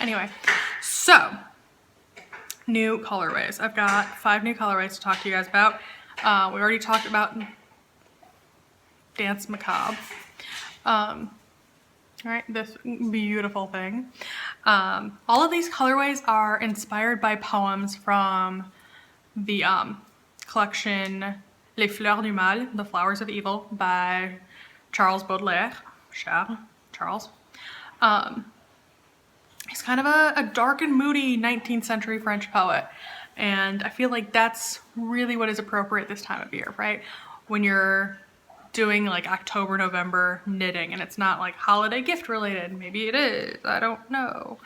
Anyway, so new colorways. I've got 5 new colorways to talk to you guys about. We already talked about Dance Macabre. All right, this beautiful thing. All of these colorways are inspired by poems from the collection Les Fleurs du Mal, The Flowers of Evil by Charles Baudelaire. Charles. He's kind of a dark and moody 19th century French poet. And I feel like that's really what is appropriate this time of year, right? When you're doing like October, November knitting and it's not like holiday gift related. Maybe it is, I don't know.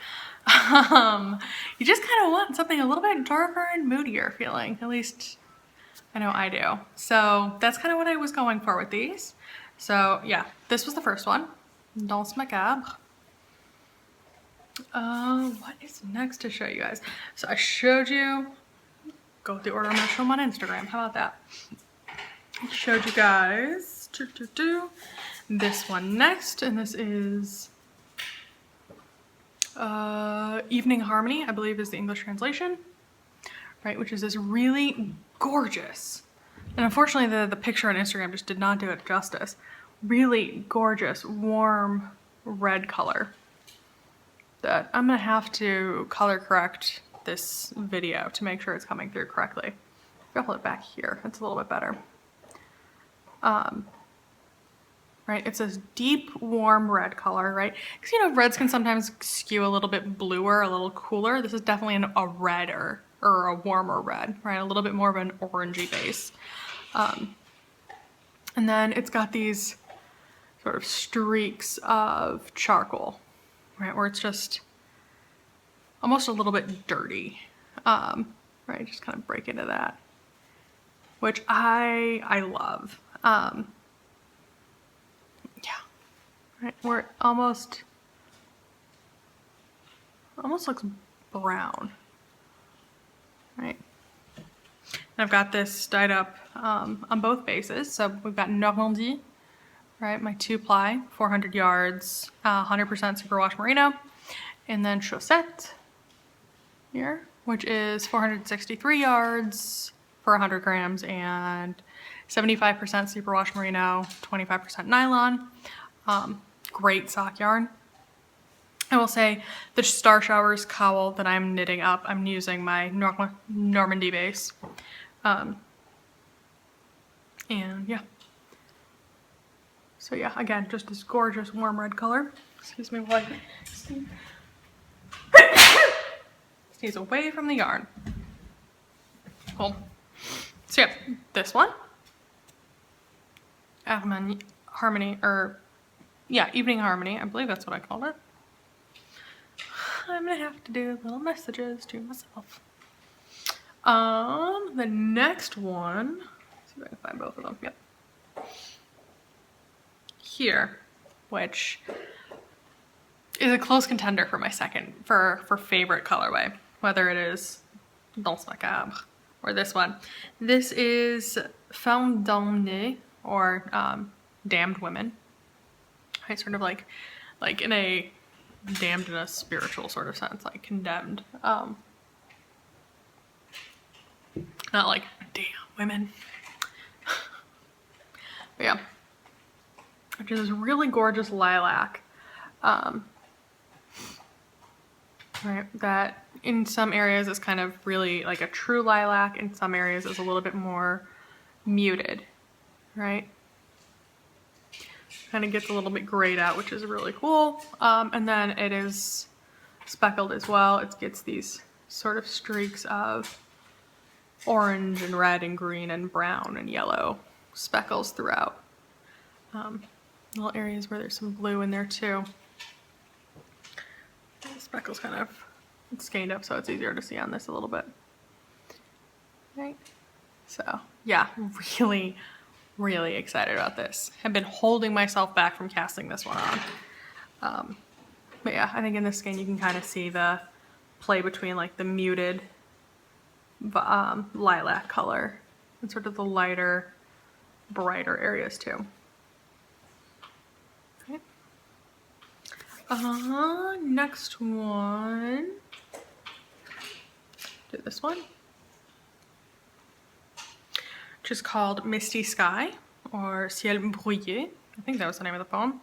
You just kind of want something a little bit darker and moodier feeling, at least I know I do. So that's kind of what I was going for with these. So yeah, this was the first one, Danse Macabre. What is next to show you guys? So I showed you, go with the order I'm gonna show them on Instagram. How about that? I showed you guys this one next, and this is Evening Harmony, I believe is the English translation, right? Which is this really gorgeous, and unfortunately the picture on Instagram just did not do it justice. Really gorgeous, warm red color that I'm gonna have to color correct this video to make sure it's coming through correctly. I'll hold it back here, it's a little bit better. Right, it's this deep, warm red color, right? Because, you know, reds can sometimes skew a little bit bluer, a little cooler. This is definitely a redder, or a warmer red, right? A little bit more of an orangey base. And then it's got these sort of streaks of charcoal, right? Where it's just almost a little bit dirty, right? Just kind of break into that, which I love. Yeah, right, where it almost looks brown, right? And I've got this dyed up on both bases. So we've got Normandie, right, my 2-ply, 400 yards, 100% superwash merino, and then Chaussette here, which is 463 yards for 100 grams and 75% superwash merino, 25% nylon. Great sock yarn. I will say the Star Showers cowl that I'm knitting up, I'm using my Normandy base. And yeah. So yeah, again, just this gorgeous warm red color. Excuse me while I sneeze away from the yarn. Cool. So yeah, this one. Harmony, or yeah, Evening Harmony. I believe that's what I called it. I'm gonna have to do little messages to myself. The next one, let's see if I can find both of them. Yep. Here, which is a close contender for my second, for favorite colorway, whether it is Danse Macabre or this one. This is Femme Damnée, or Damned Women. Right, sort of like in a damned in a spiritual sort of sense, like condemned. Not like damn women. But yeah, which is this really gorgeous lilac. Right, that in some areas is kind of really like a true lilac, in some areas is a little bit more muted, right? Kind of gets a little bit grayed out, which is really cool. And then it is speckled as well. It gets these sort of streaks of orange and red and green and brown and yellow speckles throughout. Little areas where there's some blue in there too. The speckles kind of skeined up, so it's easier to see on this a little bit. Right? So yeah, really excited about this. I've been holding myself back from casting this one on. But yeah, I think in this skein you can kind of see the play between like the muted lilac color and sort of the lighter, brighter areas too. Okay. Next one. Do this one. Which is called Misty Sky, or Ciel Brouillé. I think that was the name of the poem.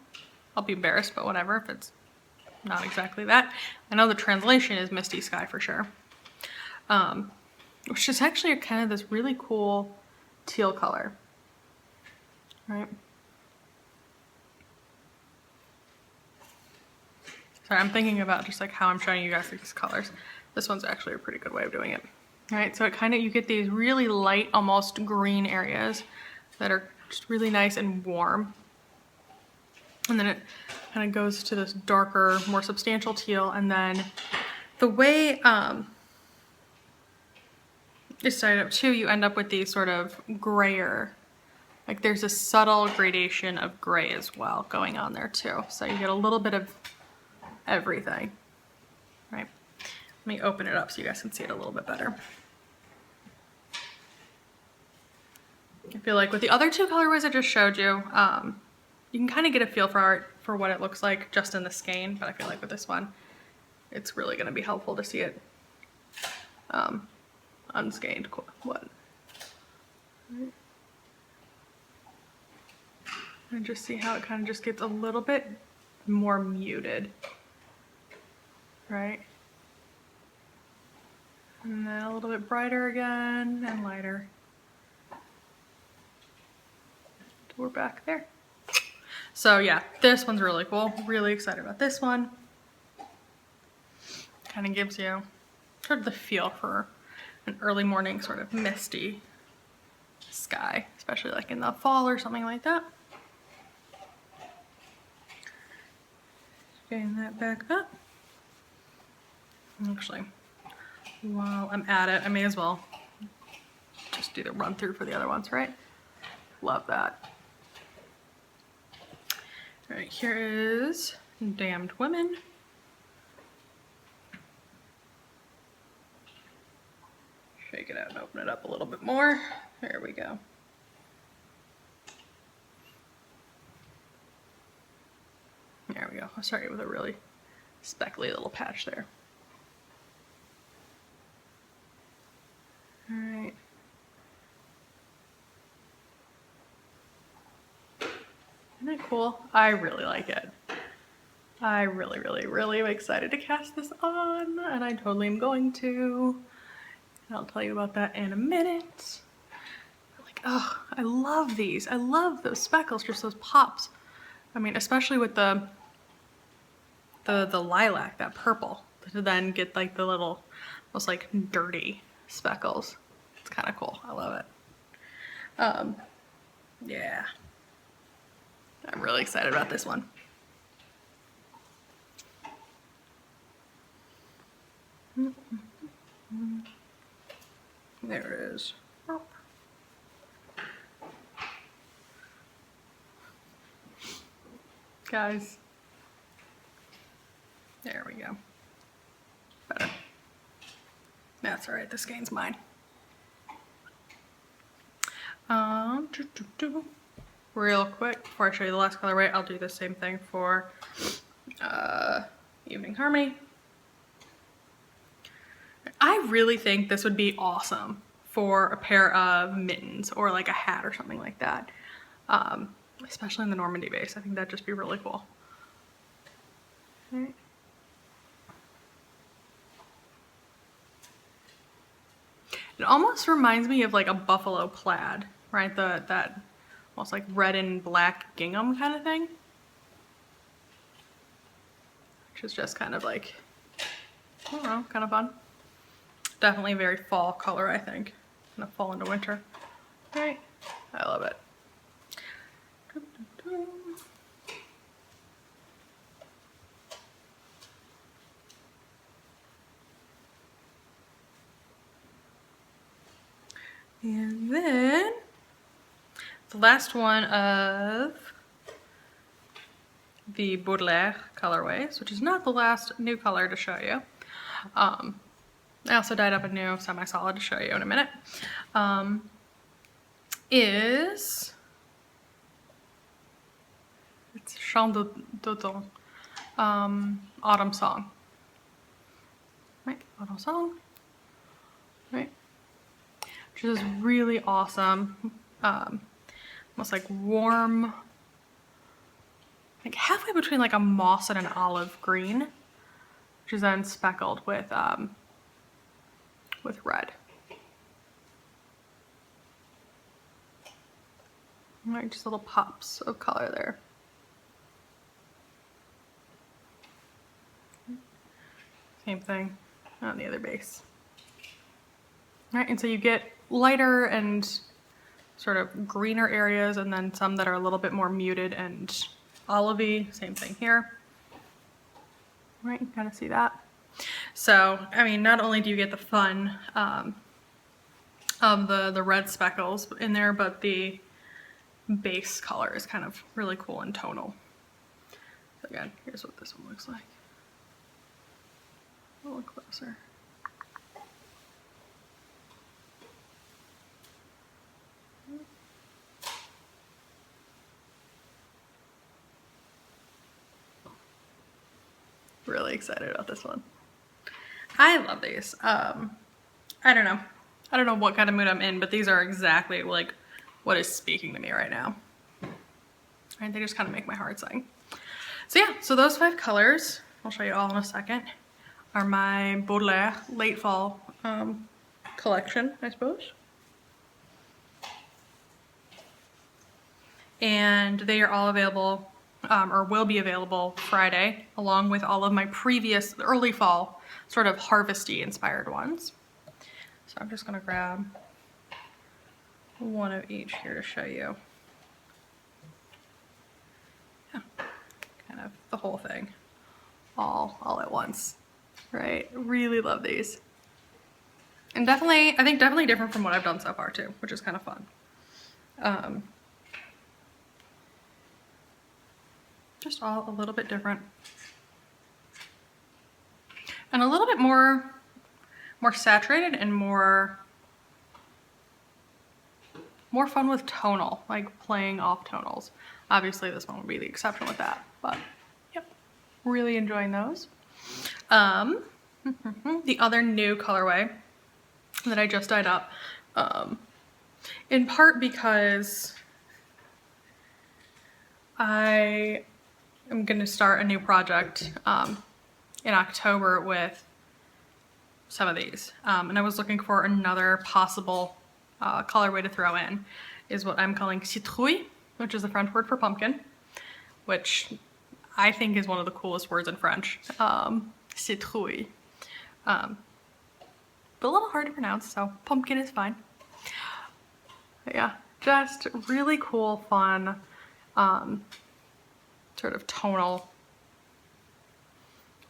I'll be embarrassed, but whatever if it's not exactly that. I know the translation is Misty Sky for sure. Which is actually kind of this really cool teal color. Right? Sorry, I'm thinking about just like how I'm showing you guys these colors. This one's actually a pretty good way of doing it. Right, so it kind of, you get these really light, almost green areas that are just really nice and warm. And then it kind of goes to this darker, more substantial teal. And then the way it's tied up too, you end up with these sort of grayer, like there's a subtle gradation of gray as well going on there too. So you get a little bit of everything, right? Let me open it up so you guys can see it a little bit better. I feel like with the other two colorways I just showed you, you can kind of get a feel for what it looks like just in the skein, but I feel like with this one, it's really going to be helpful to see it unskeined. And just see how it kind of just gets a little bit more muted, right? And then a little bit brighter again and lighter. We're back there. So yeah, this one's really cool. Really excited about this one. Kind of gives you sort of the feel for an early morning sort of misty sky, especially like in the fall or something like that. Getting that back up. Actually, while I'm at it, I may as well just do the run through for the other ones, right? Love that. All right, here is Damned Women. Shake it out and open it up a little bit more. There we go. There we go. I'll start with a really speckly little patch there. All right. Isn't it cool? I really like it. I really am excited to cast this on, and I totally am going to. And I'll tell you about that in a minute. Like, oh, I love these. I love those speckles, just those pops I mean, especially with the lilac, that purple, to then get like the little, almost like dirty speckles. It's kind of cool. I love it. Yeah. I'm really excited about this one. There it is. Guys. There we go. Better. That's all right, the skein's mine. Real quick, before I show you the last colorway, I'll do the same thing for Evening Harmony. I really think this would be awesome for a pair of mittens or like a hat or something like that. Especially in the Normandy base. I think that'd just be really cool. Okay. It almost reminds me of like a buffalo plaid, right? That almost like red and black gingham kind of thing. Which is just kind of like, I don't know, kind of fun. Definitely a very fall color, I think. Kind of fall into winter. Right? I love it. And then the last one of the Baudelaire colorways, which is not the last new color to show you. I also dyed up a new semi-solid to show you in a minute. It's Chant d'automne, Autumn Song. Right, Autumn Song. Right. Which is really awesome. Almost like warm, like halfway between like a moss and an olive green, which is then speckled with red. Right, just little pops of color there. Same thing on the other base. Right, and so you get lighter and sort of greener areas, and then some that are a little bit more muted and olivey. Same thing here. Right, you kind of see that. So, I mean, not only do you get the fun of the red speckles in there, but the base color is kind of really cool and tonal. So again, here's what this one looks like. A little closer. Really excited about this one. I love these. I don't know. I don't know what kind of mood I'm in, but these are exactly like what is speaking to me right now. And they just kind of make my heart sing. So yeah, so those 5 colors, I'll show you all in a second, are my Baudelaire late fall collection, I suppose. And they are all available, or will be available Friday, along with all of my previous early fall sort of harvesty inspired ones. So I'm just gonna grab one of each here to show you. Yeah, kind of the whole thing, all at once, right? Really love these. And definitely, I think definitely different from what I've done so far too, which is kind of fun. Just all a little bit different. And a little bit more saturated and more fun with tonal, like playing off tonals. Obviously this one would be the exception with that, but yep, really enjoying those. The other new colorway that I just dyed up, in part because I am going to start a new project in October with some of these, and I was looking for another possible colorway to throw in, is what I'm calling citrouille, which is the French word for pumpkin, which I think is one of the coolest words in French. Citrouille. But a little hard to pronounce, so pumpkin is fine. But yeah, just really cool, fun, sort of tonal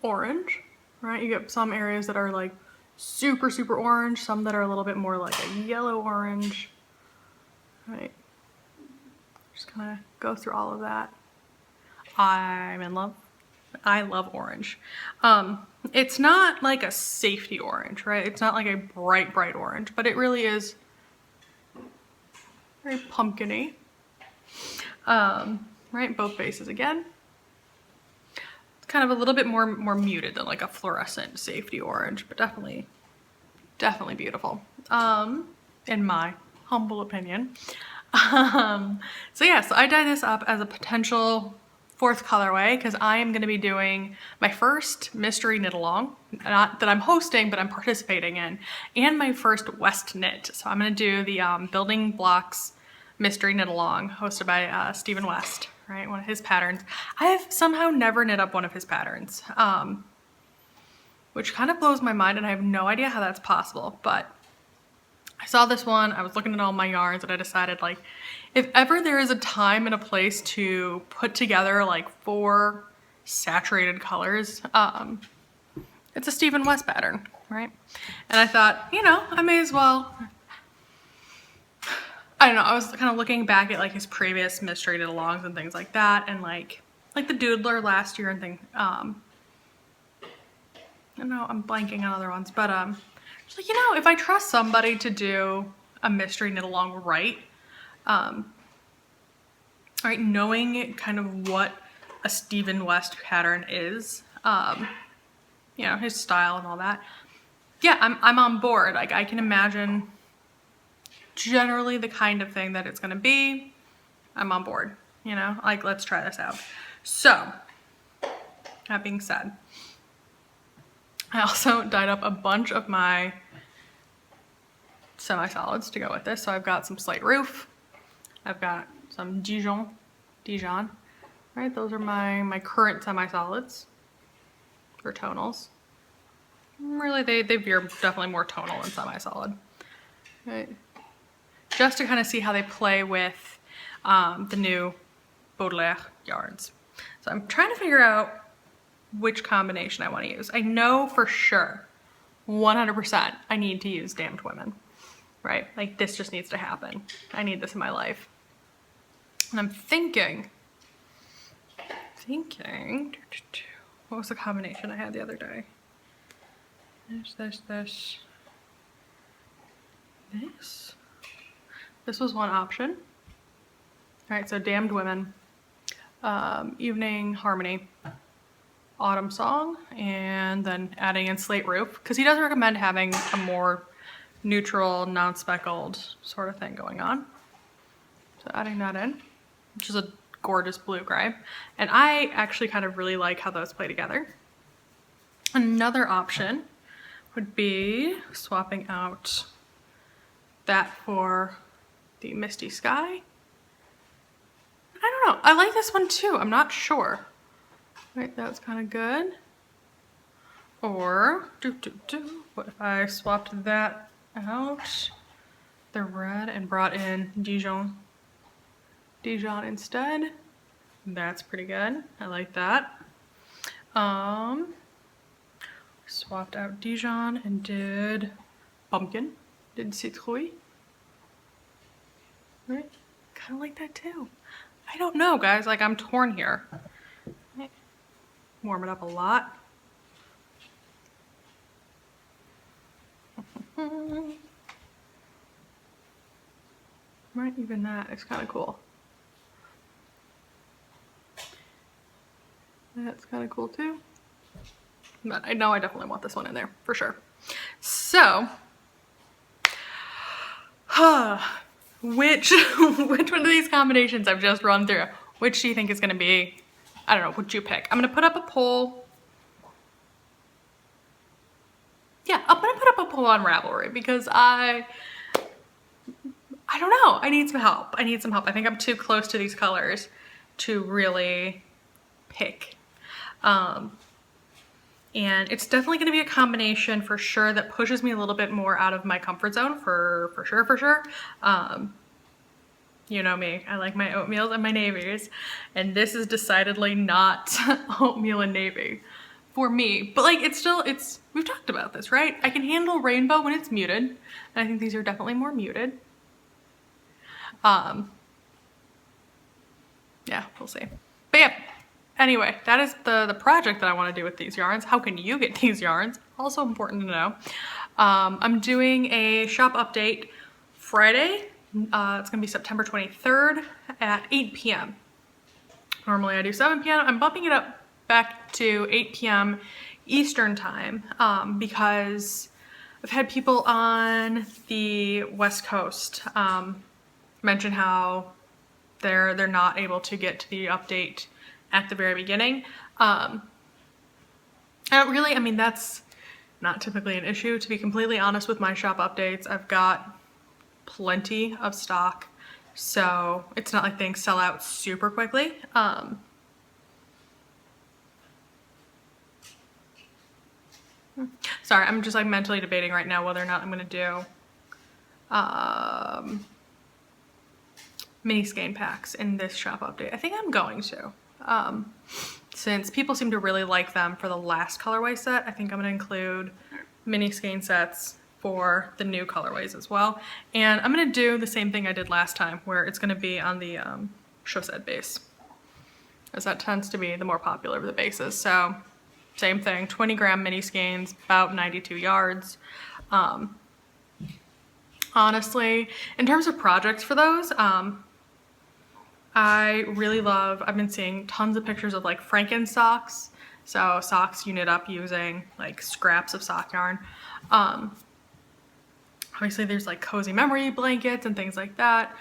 orange, right? You get some areas that are like super, super orange, some that are a little bit more like a yellow orange, right? Just kind of go through all of that. I'm in love. I love orange. It's not like a safety orange, right? It's not like a bright, bright orange, but it really is very pumpkin-y. Right, both faces again. It's kind of a little bit more muted than like a fluorescent safety orange, but definitely beautiful. In my humble opinion. So yeah, so I dyed this up as a potential 4th colorway because I am going to be doing my first mystery knit along, not that I'm hosting, but I'm participating in, and my first West knit. So I'm going to do the Building Blocks mystery knit along hosted by Stephen West, right? One of his patterns. I have somehow never knit up one of his patterns, which kind of blows my mind, and I have no idea how that's possible, but I saw this one, I was looking at all my yarns, and I decided, like, if ever there is a time and a place to put together like 4 saturated colors, it's a Stephen West pattern, right? And I thought, you know, I may as well, I don't know, I was kind of looking back at like his previous mystery knit alongs and things like that, and like the Doodler last year and things, I don't know, I'm blanking on other ones, but just like, you know, if I trust somebody to do a mystery knit along right, right, knowing kind of what a Stephen West pattern is, you know, his style and all that, yeah, I'm on board. Like, I can imagine generally the kind of thing that it's gonna be. I'm on board, you know, like, let's try this out. So, that being said, I also dyed up a bunch of my semi-solids to go with this. So I've got some Slate Roof, I've got some Dijon, right? Those are my current semi-solids or tonals. Really, they veer definitely more tonal than semi-solid, right? Just to kind of see how they play with the new Baudelaire yarns. So I'm trying to figure out which combination I want to use. I know for sure, 100%, I need to use Damned Women, right? Like, this just needs to happen. I need this in my life. And I'm thinking, what was the combination I had the other day? This. This was one option. All right, so Damned Women, Evening Harmony, Autumn Song, and then adding in Slate Roof, because he does recommend having a more neutral, non-speckled sort of thing going on. So adding that in, which is a gorgeous blue gray. And I actually kind of really like how those play together. Another option would be swapping out that for the Misty Sky. I don't know, I like this one too, I'm not sure. Right, that's kind of good. Or, what if I swapped that out, the red, and brought in Dijon instead? That's pretty good, I like that. Swapped out Dijon and did pumpkin, did citrouille. Right, kind of like that too. I don't know, guys, like, I'm torn here. Warm it up a lot. Right, even that is kind of cool. That's kind of cool too. But I know I definitely want this one in there for sure. So, which one of these combinations I've just run through, which do you think is going to be, I don't know, what'd you pick? I'm going to put up a poll. Yeah, I'm going to put up a poll on Ravelry because I don't know, I need some help. I think I'm too close to these colors to really pick. And it's definitely going to be a combination for sure that pushes me a little bit more out of my comfort zone for sure. You know me, I like my oatmeals and my navies, and this is decidedly not oatmeal and navy for me. But like, we've talked about this, right? I can handle rainbow when it's muted, and I think these are definitely more muted. Yeah, we'll see. But yeah, anyway, that is the project that I want to do with these yarns. How can you get these yarns? Also important to know. I'm doing a shop update Friday. It's gonna be September 23rd at 8 p.m. Normally I do 7 p.m. I'm bumping it up back to 8 p.m. Eastern time because I've had people on the West Coast mention how they're not able to get to the update at the very beginning. I mean, that's not typically an issue. To be completely honest with my shop updates, I've got plenty of stock, so it's not like things sell out super quickly. Sorry, I'm just like mentally debating right now whether or not I'm gonna do mini skein packs in this shop update. I think I'm going to. Since people seem to really like them for the last colorway set, I think I'm gonna include mini skein sets for the new colorways as well. And I'm gonna do the same thing I did last time, where it's gonna be on the chaussette base, as that tends to be the more popular of the bases. So same thing, 20 gram mini skeins, about 92 yards. Honestly, in terms of projects for those, I really love, I've been seeing tons of pictures of like Franken socks. So socks you knit up using like scraps of sock yarn. Obviously there's like cozy memory blankets and things like that.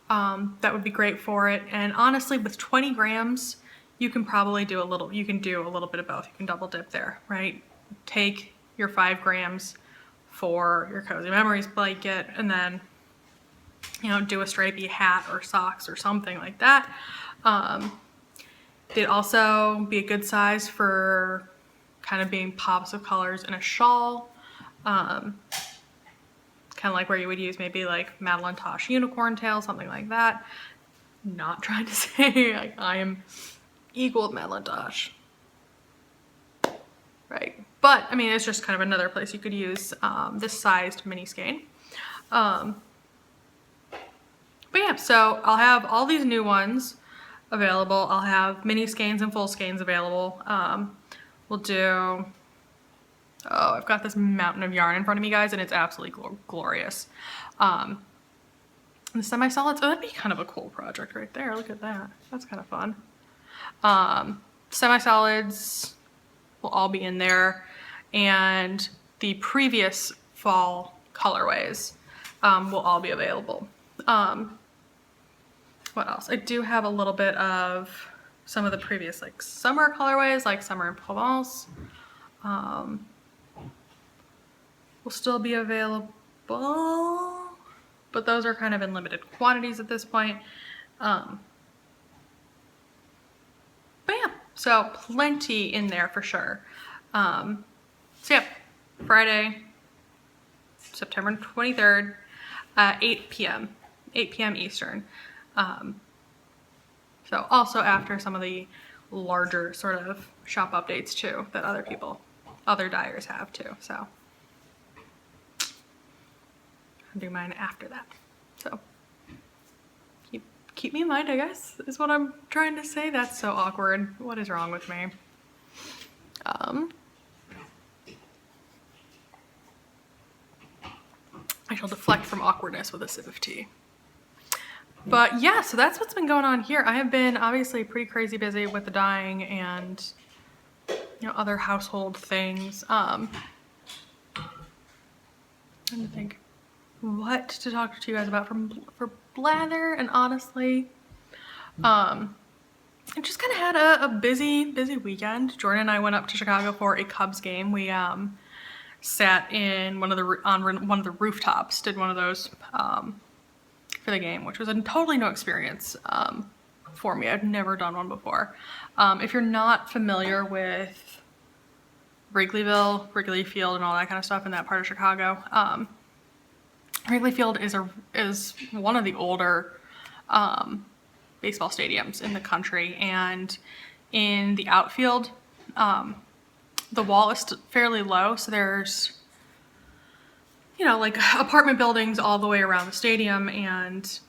That would be great for it. And honestly, with 20 grams, you can probably do a little bit of both. You can double dip there, right? Take your 5 grams for your cozy memories blanket, and then, you know, do a stripey hat or socks or something like that. They'd also be a good size for kind of being pops of colors in a shawl. Kind of like where you would use maybe like Madeline Tosh unicorn tail, something like that. Not trying to say like I am equal to Madeline Tosh, right? But I mean, it's just kind of another place you could use this sized mini skein. But yeah, so I'll have all these new ones available. I'll have mini skeins and full skeins available. We'll do, oh, I've got this mountain of yarn in front of me, guys, and it's absolutely glorious. The semi-solids, oh, that'd be kind of a cool project right there. Look at that. That's kind of fun. Semi-solids will all be in there, and the previous fall colorways will all be available. What else? I do have a little bit of some of the previous like summer colorways, like Summer in Provence. Will still be available, but those are kind of in limited quantities at this point. But yeah, so plenty in there for sure. So yeah, Friday, September 23rd, 8 p.m. Eastern. So also after some of the larger sort of shop updates too that other dyers have too. So I'll do mine after that. So keep me in mind, I guess, is what I'm trying to say. That's so awkward. What is wrong with me? I shall deflect from awkwardness with a sip of tea. But yeah, so that's what's been going on here. I have been obviously pretty crazy busy with the dyeing and, you know, other household things. I'm trying to think what to talk to you guys about for blather, and honestly, I just kind of had a busy weekend. Jordan and I went up to Chicago for a Cubs game. We sat in one of the rooftops, did one of those for the game, which was a totally new experience. for me. I've never done one before. If you're not familiar with Wrigleyville, Wrigley Field, and all that kind of stuff in that part of Chicago, Wrigley Field is one of the older baseball stadiums in the country, and in the outfield, the wall is fairly low, so there's, you know, like apartment buildings all the way around the stadium, and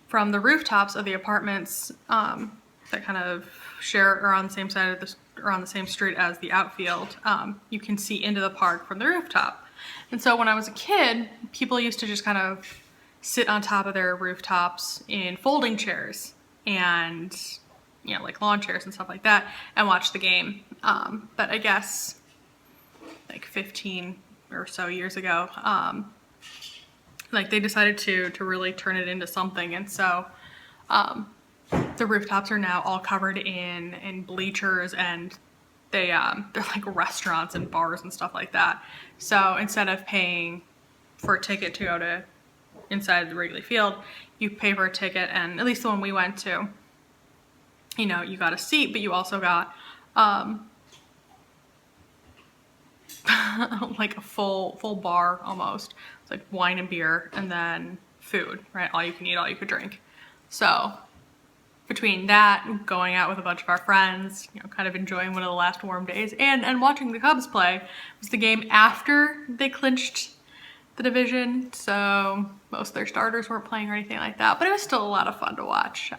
from the rooftops of the apartments that kind of share or on the same side of the or on the same street as the outfield, you can see into the park from the rooftop. And so when I was a kid, people used to just kind of sit on top of their rooftops in folding chairs and, you know, like lawn chairs and stuff like that, and watch the game. But I guess like 15 or so years ago, like they decided to really turn it into something. And so the rooftops are now all covered in bleachers, and they're like restaurants and bars and stuff like that. So instead of paying for a ticket to go to inside the Wrigley Field, you pay for a ticket, and at least the one we went to, you know, you got a seat, but you also got like a full bar almost. It's like wine and beer, and then food, right? All you can eat, all you could drink. So between that, going out with a bunch of our friends, you know, kind of enjoying one of the last warm days, and watching the Cubs play, it was the game after they clinched the division, so most of their starters weren't playing or anything like that, but it was still a lot of fun to watch.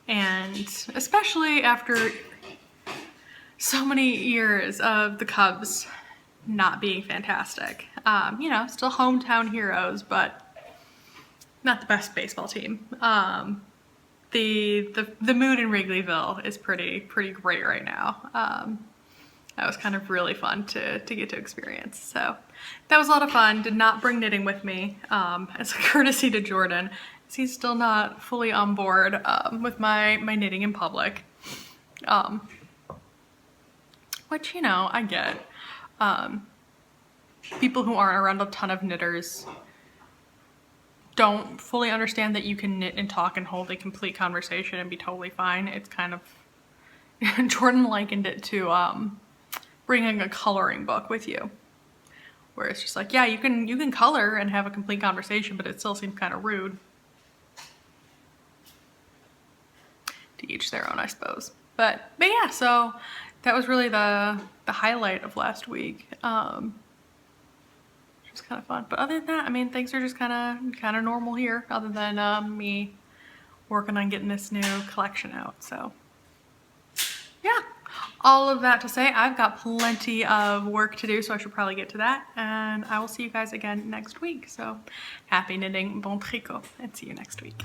And especially after so many years of the Cubs not being fantastic. You know, still hometown heroes, but not the best baseball team. The mood in Wrigleyville is pretty great right now. That was kind of really fun to get to experience. So that was a lot of fun. Did not bring knitting with me as a courtesy to Jordan, as he's still not fully on board with my knitting in public. Which, you know, I get. People who aren't around a ton of knitters don't fully understand that you can knit and talk and hold a complete conversation and be totally fine. It's kind of, Jordan likened it to bringing a coloring book with you, where it's just like, yeah, you can color and have a complete conversation, but it still seems kind of rude. To each their own, I suppose. But yeah, so that was really the highlight of last week. Which was kind of fun. But other than that, I mean, things are just kind of normal here, other than me working on getting this new collection out. So yeah, all of that to say, I've got plenty of work to do, so I should probably get to that. And I will see you guys again next week. So happy knitting, bon tricot, and see you next week.